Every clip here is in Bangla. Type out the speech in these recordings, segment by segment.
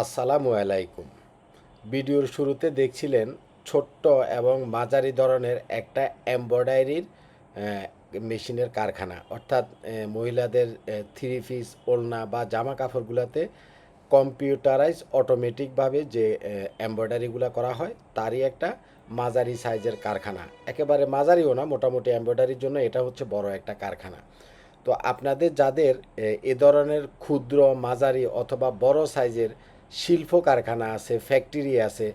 আসসালামু আলাইকুম। ভিডিওর শুরুতে দেখছিলেন ছোট্ট এবং মাঝারি ধরনের একটা এমব্রয়ডারির মেশিনের কারখানা, অর্থাৎ মহিলাদের থ্রি পিস, ওড়না বা জামা কাপড়গুলোতে কম্পিউটারাইজ অটোমেটিকভাবে যে এমব্রয়ডারিগুলো করা হয় তারই একটা মাঝারি সাইজের কারখানা। একেবারে মাঝারিও না, মোটামুটি এমব্রয়ডারির জন্য এটা হচ্ছে বড় একটা কারখানা। তো আপনাদের যাদের এ ধরনের ক্ষুদ্র, মাঝারি অথবা বড় সাইজের শিল্প কারখানা আছে, ফ্যাক্টরি আছে,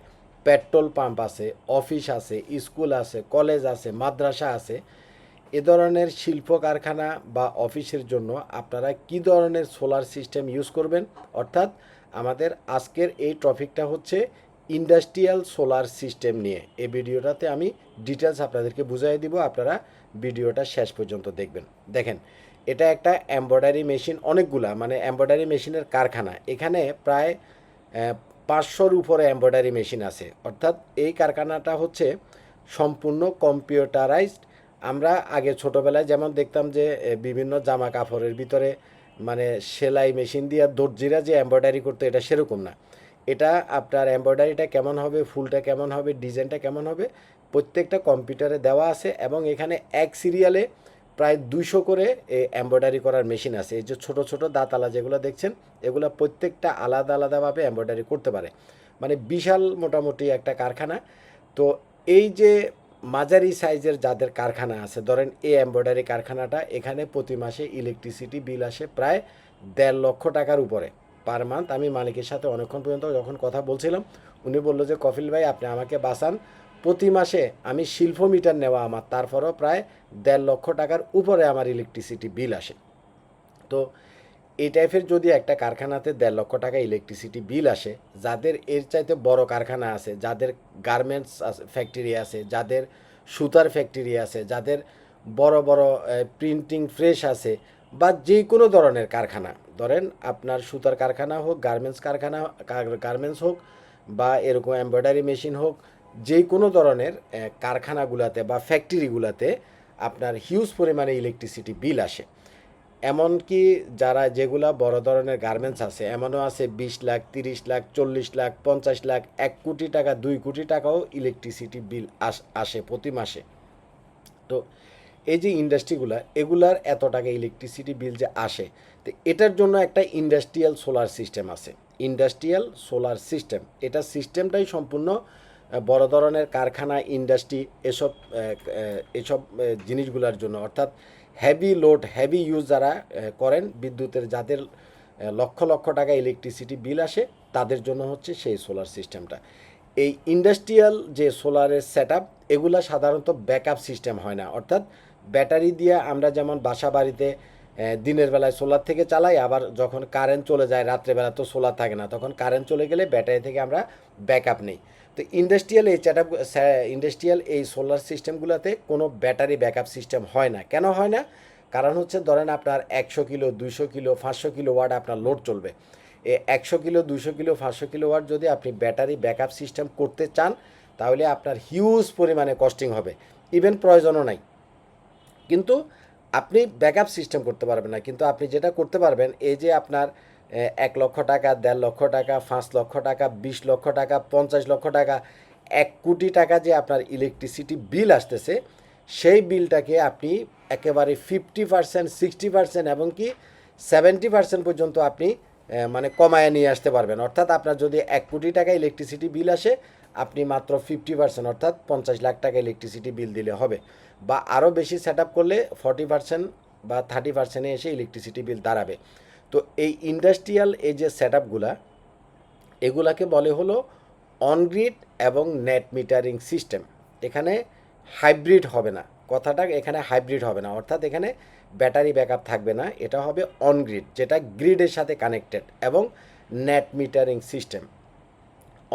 পেট্রোল পাম্প আছে, অফিস আছে, স্কুল আছে, কলেজ আছে, মাদ্রাসা আছে, এ ধরনের শিল্প কারখানা বা অফিসের জন্য আপনারা কি ধরনের সোলার সিস্টেম ইউজ করবেন, অর্থাৎ আমাদের আজকের এই টপিকটা হচ্ছে ইন্ডাস্ট্রিয়াল সোলার সিস্টেম নিয়ে। এই ভিডিওটাতে আমি ডিটেলস আপনাদেরকে বুঝিয়ে দিব, আপনারা ভিডিওটা শেষ পর্যন্ত দেখবেন। দেখেন, এটা একটা এমব্রয়ডারি মেশিন, অনেকগুলা মানে এমব্রয়ডারি মেশিনের কারখানা। এখানে প্রায় 500-র উপরে এমব্রয়ডারি মেশিন আছে, অর্থাৎ এই কারখানাটা হচ্ছে সম্পূর্ণ কম্পিউটারাইজড। আমরা আগে ছোটোবেলায় যেমন দেখতাম যে বিভিন্ন জামা কাপড়ের ভিতরে মানে সেলাই মেশিন দিয়ে দর্জিরা যে এমব্রয়ডারি করতো, এটা সেরকম না। এটা আপনার এমব্রয়ডারিটা কেমন হবে, ফুলটা কেমন হবে, ডিজাইনটা কেমন হবে, প্রত্যেকটা কম্পিউটারে দেওয়া আছে। এবং এখানে এক সিরিয়ালে প্রায় 200 করে এমব্রয়ডারি করার মেশিন আছে। এই যে ছোটো ছোটো দাঁতালা যেগুলো দেখছেন, এগুলো প্রত্যেকটা আলাদা আলাদাভাবে এমব্রয়ডারি করতে পারে। মানে বিশাল মোটামুটি একটা কারখানা। তো এই যে মাঝারি সাইজের যাদের কারখানা আছে, ধরেন এই এমব্রয়ডারি কারখানাটা, এখানে প্রতি মাসে ইলেকট্রিসিটি বিল আসে প্রায় 1.5 লক্ষ টাকার উপরে পার মান্থ। আমি মালিকের সাথে অনেকক্ষণ পর্যন্ত যখন কথা বলছিলাম, উনি বললো যে কফিল ভাই, আপনি আমাকে বাঁচান, প্রতি মাসে আমি শিল্প মিটার নেওয়া আমার, তারপরেও প্রায় 1.5 লক্ষ টাকার উপরে আমার ইলেকট্রিসিটি বিল আসে। তো এই টাইপের যদি একটা কারখানাতে 1.5 লক্ষ টাকা ইলেকট্রিসিটি বিল আসে, যাদের এর চাইতে বড় কারখানা আছে, যাদের গার্মেন্টস ফ্যাক্টরি আছে, যাদের সুতার ফ্যাক্টরি আছে, যাদের বড় বড় প্রিন্টিং প্রেস আছে, বা যে কোনো ধরনের কারখানা, ধরেন আপনার সুতার কারখানা হোক, গার্মেন্টস কারখানা, গার্মেন্টস হোক, বা এরকম এমব্রয়ডারি মেশিন হোক, যে কোনো ধরনের কারখানাগুলোতে বা ফ্যাক্টরিগুলোতে আপনার হিউজ পরিমাণে ইলেকট্রিসিটি বিল আসে। এমনকি যারা যেগুলা বড় ধরনের গার্মেন্টস আছে, এমনও আছে 20 লাখ, 30 লাখ, 40 লাখ, 50 লাখ, 1 কোটি টাকা, 2 কোটি টাকাও ইলেকট্রিসিটি বিল আসে প্রতি মাসে। তো এই যে ইন্ডাস্ট্রিগুলা, এগুলার এত টাকা ইলেকট্রিসিটি বিল যে আসে, তো এটার জন্য একটা ইন্ডাস্ট্রিয়াল সোলার সিস্টেম আছে। ইন্ডাস্ট্রিয়াল সোলার সিস্টেম, এটা সিস্টেমটাই সম্পূর্ণ বড় ধরনের কারখানা, ইন্ডাস্ট্রি, এসব জিনিসগুলোর জন্য, অর্থাৎ হেভি লোড, হেভি ইউজ যারা করেন বিদ্যুতের, যাদের লক্ষ লক্ষ টাকা ইলেকট্রিসিটি বিল আসে, তাদের জন্য হচ্ছে সেই সোলার সিস্টেমটা। এই ইন্ডাস্ট্রিয়াল যে সোলারের সেট আপ, এগুলা সাধারণত ব্যাকআপ সিস্টেম হয় না, অর্থাৎ ব্যাটারি দিয়ে আমরা যেমন বাসা বাড়িতে দিনের বেলায় সোলার থেকে চালাই, আবার যখন কারেন্ট চলে যায় রাত্রেবেলা তো সোলার থাকে না, তখন কারেন্ট চলে গেলে ব্যাটারি থেকে আমরা ব্যাকআপ নেই। তো ইন্ডাস্ট্রিয়াল এই সোলার সিস্টেমগুলোতে কোনো ব্যাটারি ব্যাকআপ সিস্টেম হয় না। কেন হয় না? কারণ হচ্ছে ধরেন আপনার 100 কিলো, 200 কিলো, 500 কিলো ওয়াট আপনার লোড চলবে। 100 কিলো, 200 কিলো, 500 কিলো ওয়াট যদি আপনি ব্যাটারি ব্যাকআপ সিস্টেম করতে চান, তাহলে আপনার হিউজ পরিমাণে কস্টিং হবে, ইভেন প্রয়োজনও নাই। কিন্তু আপনি ব্যাকআপ সিস্টেম করতে পারবেন না। কিন্তু আপনি যেটা করতে পারবেন, এই যে আপনার 1 লক্ষ টাকা, 1.5 লক্ষ টাকা, 5 লক্ষ টাকা, 20 লক্ষ টাকা, 50 লক্ষ টাকা, 1 কোটি টাকা যে আপনার ইলেকট্রিসিটি বিল আসতেছে, সেই বিলটাকে আপনি একেবারে 50%, 60% এবং কি 70% পর্যন্ত আপনি মানে কমায় নিয়ে আসতে পারবেন। অর্থাৎ আপনার যদি 1 কোটি টাকা ইলেকট্রিসিটি বিল আসে, আপনি মাত্র 50%, অর্থাৎ 50 লাখ টাকা ইলেকট্রিসিটি বিল দিলে হবে। বা আরও বেশি সেট আপ করলে 40% বা 30%-এ এসে ইলেকট্রিসিটি বিল দাঁড়াবে। তো এই ইন্ডাস্ট্রিয়াল এই যে সেট আপগুলা, এগুলাকে বলে হলো অনগ্রিড এবং নেট মিটারিং সিস্টেম। এখানে হাইব্রিড হবে না, কথাটা এখানে হাইব্রিড হবে না, অর্থাৎ এখানে ব্যাটারি ব্যাকআপ থাকবে না, এটা হবে অনগ্রিড, যেটা গ্রিডের সাথে কানেক্টেড, এবং net metering system.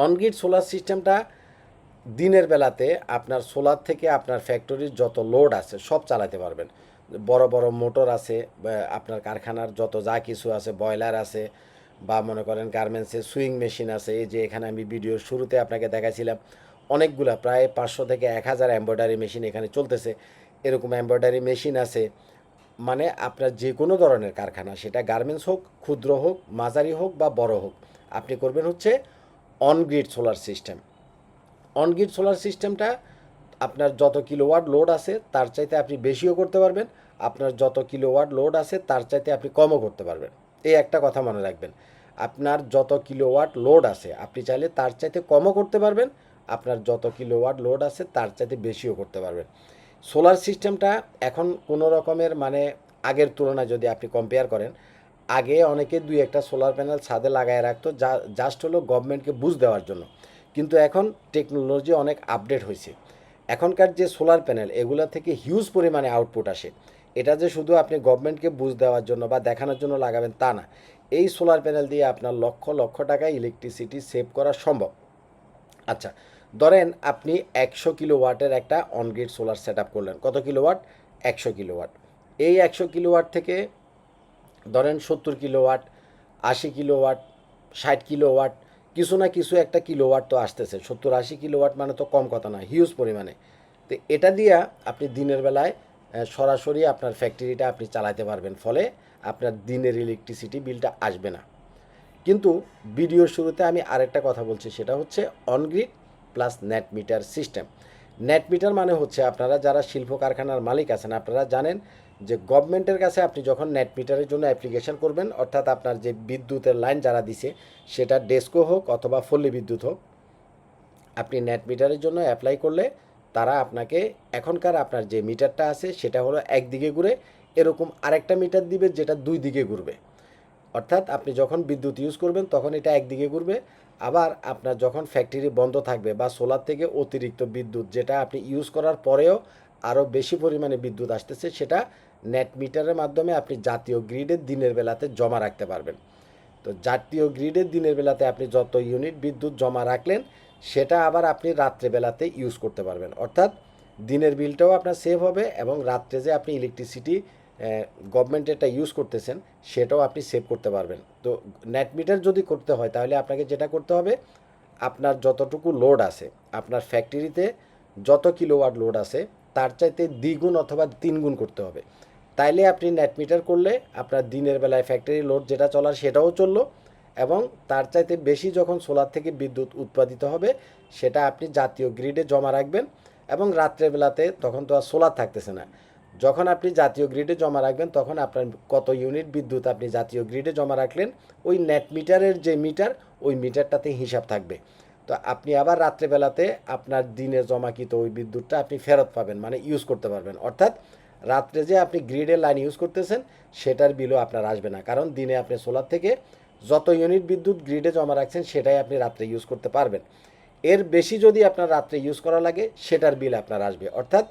On-grid solar সিস্টেমটা দিনের বেলাতে আপনার সোলার থেকে আপনার ফ্যাক্টরির যত লোড আছে সব চালাতে পারবেন। বড় বড় মোটর আছে, আপনার কারখানার যত যা কিছু আছে, বয়লার আছে, বা মনে করেন গার্মেন্টসের সুইং মেশিন আছে। এই যে এখানে আমি ভিডিওর শুরুতে আপনাকে দেখাইছিলাম, অনেকগুলা প্রায় 500 থেকে 1000 এমব্রয়ডারি মেশিন এখানে চলতেছে। এরকম এমব্রয়ডারি মেশিন আছে। মানে আপনার যে কোনো ধরনের কারখানা, সেটা গার্মেন্টস হোক, ক্ষুদ্র হোক, মাঝারি হোক বা বড় হোক, আপনি করবেন হচ্ছে on-grid solar system. On-grid solar সিস্টেমটা আপনার যত কিলোওয়াট লোড আছে তার চাইতে আপনি বেশিও করতে পারবেন, আপনার যত কিলোওয়াট লোড আছে তার চাইতে আপনি কমও করতে পারবেন। এই একটা কথা মনে রাখবেন, আপনার যত কিলোওয়াট লোড আছে আপনি চাইলে তার চাইতে কমও করতে পারবেন, আপনার যত কিলোওয়াট লোড আছে তার চাইতে বেশিও করতে পারবেন। সোলার সিস্টেমটা এখন কোনো রকমের মানে আগের তুলনায় যদি আপনি কম্পেয়ার করেন, আগে অনেকে দুই একটা সোলার প্যানেল ছাদে লাগায় রাখতো যা জাস্ট হলো গভর্নমেন্টকে বুঝ দেওয়ার জন্য, কিন্তু এখন টেকনোলজি অনেক আপডেট হয়েছে। এখনকার যে সোলার প্যানেল এগুলো থেকে হিউজ পরিমাণে আউটপুট আসে। এটা যে শুধু আপনি গভর্নমেন্টকে বুঝ দেওয়ার জন্য বা দেখানোর জন্য লাগাবেন তা না, এই সোলার প্যানেল দিয়ে আপনার লক্ষ লক্ষ টাকা ইলেকট্রিসিটি সেভ করা সম্ভব। আচ্ছা, ধরেন আপনি 100 কিলোওয়াটের একটা অনগ্রিড সোলার সেট আপ করলেন। কত কিলোওয়াট? 100 কিলোওয়াট। এই 100 কিলোওয়াট থেকে ধরেন 70 কিলোওয়াট, 80 কিলোওয়াট, 60 কিলোওয়াট, কিছু না কিছু একটা কিলোওয়াট তো আসতেছে। 70-80 কিলোওয়াট মানে তো কম কথা না, হিউজ পরিমাণে। তো এটা দিয়া আপনি দিনের বেলায় সরাসরি আপনার ফ্যাক্টরিটা আপনি চালাতে পারবেন, ফলে আপনার দিনের ইলেকট্রিসিটি বিলটা আসবে না। কিন্তু ভিডিওর শুরুতে আমি আরেকটা কথা বলছি, সেটা হচ্ছে on-grid plus net metre system. Net metre মানে হচ্ছে আপনারা যারা শিল্প কারখানার মালিক আছেন আপনারা জানেন যে গভর্নমেন্টের কাছে আপনি যখন নেট মিটারের জন্য অ্যাপ্লিকেশন করবেন, অর্থাৎ আপনার যে বিদ্যুতের লাইন যারা দিছে সেটা ডেস্কো হোক অথবা পল্লী বিদ্যুৎ হোক, আপনি নেট মিটারের জন্য অ্যাপ্লাই করলে তারা আপনাকে এখনকার আপনার যে মিটারটা আছে সেটা হলো একদিকে ঘুরে, এরকম আরেকটা মিটার দিবে যেটা দুই দিকে ঘুরবে। অর্থাৎ আপনি যখন বিদ্যুৎ ইউজ করবেন তখন এটা একদিকে ঘুরবে, আবার আপনার যখন ফ্যাক্টরি বন্ধ থাকবে বা সোলার থেকে অতিরিক্ত বিদ্যুৎ যেটা আপনি ইউজ করার পরেও আরও বেশি পরিমাণে বিদ্যুৎ আসতেছে সেটা নেট মিটারের মাধ্যমে আপনি জাতীয় গ্রিডের দিনের বেলাতে জমা রাখতে পারবেন। তো জাতীয় গ্রিডের দিনের বেলাতে আপনি যত ইউনিট বিদ্যুৎ জমা রাখলেন সেটা আবার আপনি রাত্রেবেলাতে ইউজ করতে পারবেন। অর্থাৎ দিনের বিলটাও আপনার সেভ হবে এবং রাত্রে যে আপনি ইলেকট্রিসিটি গভর্নমেন্ট এটা ইউজ করতেছেন সেটাও আপনি সেভ করতে পারবেন। তো নেট মিটার যদি করতে হয় তাহলে আপনাকে যেটা করতে হবে, আপনার যতটুকু লোড আছে আপনার ফ্যাক্টরিতে যত কিলোওয়াট লোড আছে তার চাইতে দ্বিগুণ অথবা তিনগুণ করতে হবে। তাইলে আপনি নেট মিটার করলে আপনার দিনের বেলায় ফ্যাক্টরি লোড যেটা চলার সেটাও চললো, এবং তার চাইতে বেশি যখন সোলার থেকে বিদ্যুৎ উৎপাদিত হবে সেটা আপনি জাতীয় গ্রিডে জমা রাখবেন, এবং রাত্রের বেলাতে তখন তো আর সোলার থাকতেছে না, যখন আপনি জাতীয় গ্রিডে জমা রাখবেন তখন আপনার কত ইউনিট বিদ্যুৎ আপনি জাতীয় গ্রিডে জমা রাখলেন ওই নেট মিটারের যে মিটার ওই মিটারটাতে হিসাব থাকবে। তো আপনি আবার রাত্রেবেলাতে আপনার দিনে জমাকৃত ওই বিদ্যুৎটা আপনি ফেরত পাবেন, মানে ইউজ করতে পারবেন। অর্থাৎ রাত্রে যে আপনি গ্রিডের লাইন ইউজ করতেছেন সেটার বিলও আপনার আসবে না, কারণ দিনে আপনি সোলার থেকে যত ইউনিট বিদ্যুৎ গ্রিডে জমা রাখছেন সেটাই আপনি রাত্রে ইউজ করতে পারবেন। এর বেশি যদি আপনার রাত্রে ইউজ করা লাগে সেটার বিল আপনার আসবে। অর্থাৎ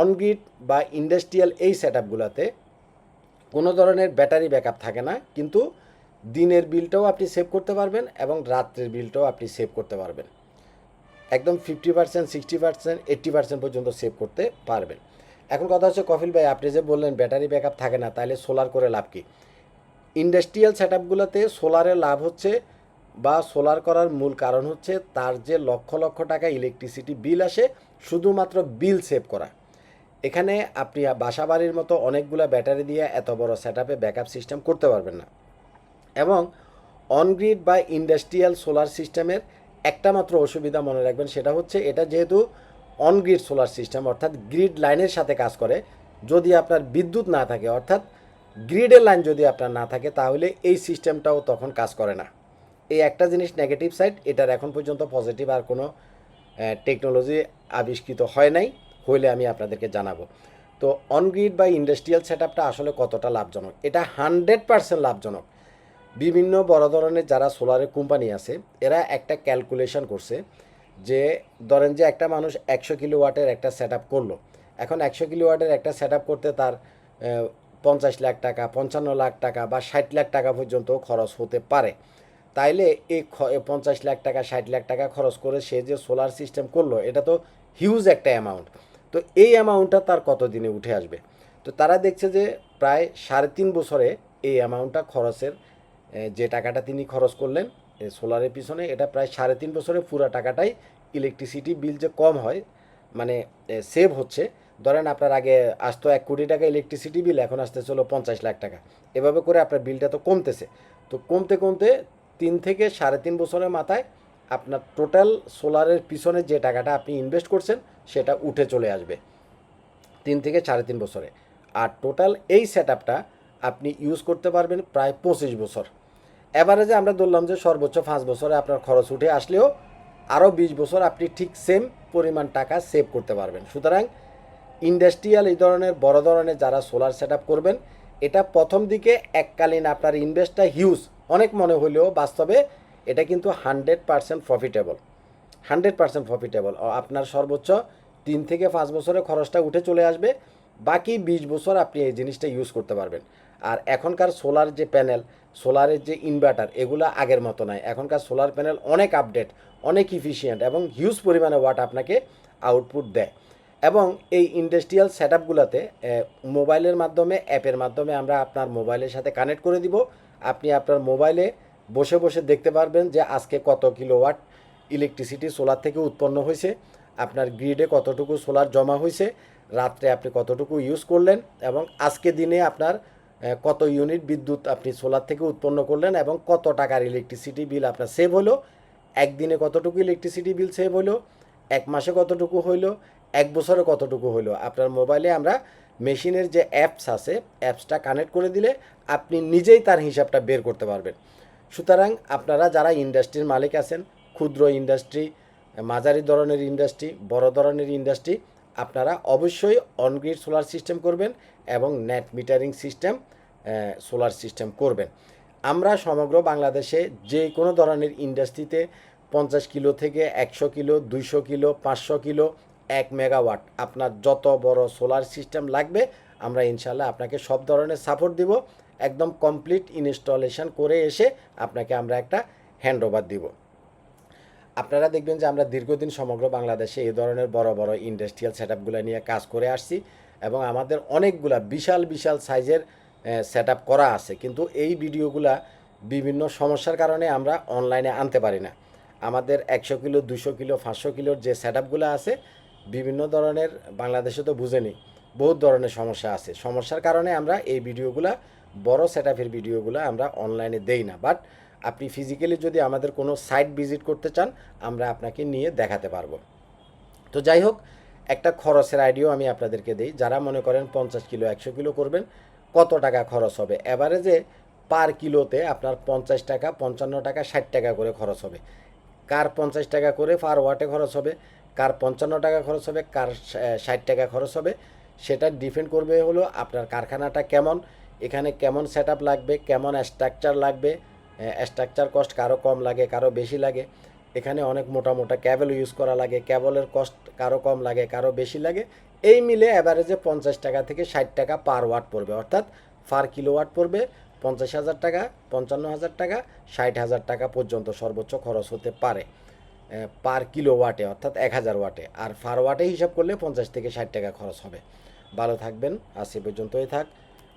অনগ্রিড বা ইন্ডাস্ট্রিয়াল এই সেট আপগুলোতে কোনো ধরনের ব্যাটারি ব্যাকআপ থাকে না, কিন্তু দিনের বিলটাও আপনি সেভ করতে পারবেন এবং রাত্রের বিলটাও আপনি সেভ করতে পারবেন। একদম 50%, 60%, 80% পর্যন্ত সেভ করতে পারবেন। এখন কথা হচ্ছে কফিল ভাই, আপনি যে বললেন ব্যাটারি ব্যাকআপ থাকে না, তাহলে সোলার করে লাভ কি? ইন্ডাস্ট্রিয়াল সেট আপগুলোতে সোলারের লাভ হচ্ছে বা সোলার করার মূল কারণ হচ্ছে তার যে লক্ষ লক্ষ টাকা ইলেকট্রিসিটি বিল আসে শুধুমাত্র বিল সেভ করা। এখানে আপনি বাসাবাড়ির মতো অনেকগুলো ব্যাটারি দিয়ে এত বড় সেট আপে ব্যাকআপ সিস্টেম করতে পারবেন না। এবং অনগ্রিড বা ইন্ডাস্ট্রিয়াল সোলার সিস্টেমের একটা মাত্র অসুবিধা মনে রাখবেন, সেটা হচ্ছে এটা যেহেতু অনগ্রিড সোলার সিস্টেম অর্থাৎ গ্রিড লাইনের সাথে কাজ করে, যদি আপনার বিদ্যুৎ না থাকে অর্থাৎ গ্রিডের লাইন যদি আপনার না থাকে তাহলে এই সিস্টেমটাও তখন কাজ করে না। এই একটা জিনিস নেগেটিভ সাইড, এটার এখন পর্যন্ত পজিটিভ আর কোনো টেকনোলজি আবিষ্কৃত হয় নাই, হইলে আমি আপনাদেরকে জানাবো। তো অনগ্রিড বা ইন্ডাস্ট্রিয়াল সেট আপটা আসলে কতটা লাভজনক? এটা 100% লাভজনক। বিভিন্ন বড় ধরনের যারা সোলারের কোম্পানি আছে এরা একটা ক্যালকুলেশন করছে যে ধরেন যে একটা মানুষ 100 কিলোওয়াটের একটা সেট আপ করলো, এখন 100 কিলোওয়াটের একটা সেট আপ করতে তার 50 লাখ টাকা, 55 লাখ টাকা বা 60 লাখ টাকা পর্যন্ত খরচ হতে পারে। তাইলে এই 50 লাখ টাকা 60 লাখ টাকা খরচ করে সে যে সোলার সিস্টেম করলো এটা তো হিউজ একটা অ্যামাউন্ট। তো এই অ্যামাউন্টটা তার কত দিনে উঠে আসবে? তো তারা দেখছে যে প্রায় 3.5 বছরে এই অ্যামাউন্টটা খরচের যে টাকাটা তিনি খরচ করলেন সোলারের পিছনে, এটা প্রায় 3.5 বছরে পুরো টাকাটাই ইলেকট্রিসিটি বিল যে কম হয় মানে সেভ হচ্ছে। ধরেন আপনার আগে আসতো 1 কোটি টাকা ইলেকট্রিসিটি বিল, এখন আসতে চলো 50 লাখ টাকা। এভাবে করে আপনার বিলটা তো কমতেছে। তো কমতে কমতে থেকে 3.5 বছরের মাথায় আপনার টোটাল সোলারের পিছনে যে টাকাটা আপনি ইনভেস্ট করছেন সেটা উঠে চলে আসবে 3 থেকে 3.5 বছরে। আর টোটাল এই সেট আপনি ইউজ করতে পারবেন প্রায় 25 বছর। অ্যাভারেজে আমরা ধরলাম যে সর্বোচ্চ 5 বছরে আপনার খরচ উঠে আসলেও আরও 20 বছর আপনি ঠিক সেম পরিমাণ টাকা সেভ করতে পারবেন। সুতরাং ইন্ডাস্ট্রিয়াল এই ধরনের বড় ধরনের যারা সোলার সেট করবেন, এটা প্রথম দিকে এককালীন আপনার ইনভেস্টটা হিউজ অনেক মনে হলেও বাস্তবে এটা কিন্তু 100% প্রফিটেবল। 100% প্রফিটেবল। আপনার সর্বোচ্চ 3 থেকে 5 বছরে খরচটা উঠে চলে আসবে, বাকি 20 বছর আপনি এই জিনিসটা ইউজ করতে পারবেন। আর এখনকার সোলার যে প্যানেল, সোলারের যে ইনভার্টার, এগুলো আগের মতো নয়। এখনকার সোলার প্যানেল অনেক আপডেট, অনেক ইফিশিয়েন্ট এবং হিউজ পরিমাণে ওয়াট আপনাকে আউটপুট দেয়। এবং এই ইন্ডাস্ট্রিয়াল সেট আপগুলোতে মোবাইলের মাধ্যমে, অ্যাপের মাধ্যমে আমরা আপনার মোবাইলের সাথে কানেক্ট করে দিব। আপনি আপনার মোবাইলে বসে বসে দেখতে পারবেন যে আজকে কত কিলোওয়াট ইলেকট্রিসিটি সোলার থেকে উৎপন্ন হয়েছে, আপনার গ্রিডে কতটুকু সোলার জমা হয়েছে, রাত্রে আপনি কতটুকু ইউজ করলেন, এবং আজকে দিনে আপনার কত ইউনিট বিদ্যুৎ আপনি সোলার থেকে উৎপন্ন করলেন এবং কত টাকার ইলেকট্রিসিটি বিল আপনার সেভ হলো, একদিনে কতটুকু ইলেকট্রিসিটি বিল সেভ হলো, এক মাসে কতটুকু হইলো, এক বছরে কতটুকু হইলো। আপনার মোবাইলে আমরা মেশিনের যে অ্যাপস আছে, অ্যাপসটা কানেক্ট করে দিলে আপনি নিজেই তার হিসাবটা বের করতে পারবেন। সুতরাং আপনারা যারা ইন্ডাস্ট্রির মালিক আছেন, ক্ষুদ্র ইন্ডাস্ট্রি, মাঝারি ধরনের ইন্ডাস্ট্রি, বড় ধরনের ইন্ডাস্ট্রি, আপনারা অবশ্যই অনগ্রিড সোলার সিস্টেম করবেন এবং net metering system solar system করবেন। আমরা সমগ্র বাংলাদেশে যে কোনো ধরনের ইন্ডাস্ট্রিতে 50 কিলো থেকে 100 কিলো, 200 কিলো, 500 কিলো, 1 মেগাওয়াট আপনার যত বড় সোলার সিস্টেম লাগবে আমরা ইনশাল্লাহ আপনাকে সব ধরনের সাপোর্ট দিব। একদম কমপ্লিট ইনস্টলেশন করে এসে আপনাকে আমরা একটা হ্যান্ড ওভার দিব। আপনারা দেখবেন যে আমরা দীর্ঘদিন সমগ্র বাংলাদেশে এই ধরনের বড় বড় ইন্ডাস্ট্রিয়াল সেট আপগুলো নিয়ে কাজ করে আসছি এবং আমাদের অনেকগুলা বিশাল বিশাল সাইজের সেট আপ করা আছে, কিন্তু এই ভিডিওগুলা বিভিন্ন সমস্যার কারণে আমরা অনলাইনে আনতে পারি না। আমাদের 100 কিলো, 200 কিলো, 500 কিলোর যে সেট আপগুলো আছে বিভিন্ন ধরনের, বাংলাদেশে তো বুঝেনি বহুত ধরনের সমস্যা আছে, সমস্যার কারণে আমরা এই ভিডিওগুলা, বড় সেট আপের ভিডিওগুলো আমরা অনলাইনে দেই না। বাট আপনি ফিজিক্যালি যদি আমাদের কোনো সাইট ভিজিট করতে চান আমরা আপনাকে নিয়ে দেখাতে পারবো। তো যাই হোক, একটা খরচের আইডিয়াও আমি আপনাদেরকে দিই। যারা মনে করেন 50 কিলো, 100 কিলো করবেন, কত টাকা খরচ হবে? এভারেজে পার কিলোতে আপনার 50 টাকা, 55 টাকা, 60 টাকা করে খরচ হবে। কার 50 টাকা করে পার ওয়াটে খরচ হবে, কার 55 টাকা খরচ হবে, কার 60 টাকা খরচ হবে, সেটা ডিপেন্ড করবে হলো আপনার কারখানাটা কেমন, এখানে কেমন সেট আপ লাগবে, কেমন স্ট্রাকচার লাগবে। স্ট্রাকচার কস্ট কারো কম লাগে, কারো বেশি লাগে। এখানে অনেক মোটা মোটা ক্যাবেল ইউজ করা লাগে, ক্যাবলের কস্ট কারো কম লাগে, কারো বেশি লাগে। এই মিলে অ্যাভারেজে 50 টাকা থেকে 60 টাকা পার ওয়াট পড়বে, অর্থাৎ পার কিলোওয়াট পড়বে 50,000 টাকা, 55,000 টাকা, 60,000 টাকা পর্যন্ত সর্বোচ্চ খরচ হতে পারে পার কিলো ওয়াটে, অর্থাৎ 1000 ওয়াটে। আর পার ওয়াটে হিসাব করলে 50 থেকে 60 টাকা খরচ হবে। ভালো থাকবেন, আজ এ পর্যন্তই থাক।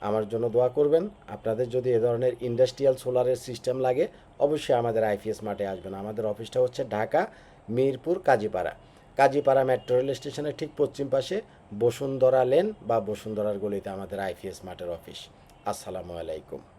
আমার জন্য দোয়া করবেন। আপনাদের যদি এ ধরনের ইন্ডাস্ট্রিয়াল সোলারের সিস্টেম লাগে অবশ্যই আমাদের আইপিএস মাঠে আসবেন। আমাদের অফিসটা হচ্ছে ঢাকা মিরপুর কাজীপাড়া, কাজীপাড়া মেট্রো রেল স্টেশনের ঠিক পশ্চিম পাশে বসুন্ধরা লেন বা বসুন্ধরার গলিতে আমাদের আইপিএস মাঠের অফিস। আসসালামু আলাইকুম।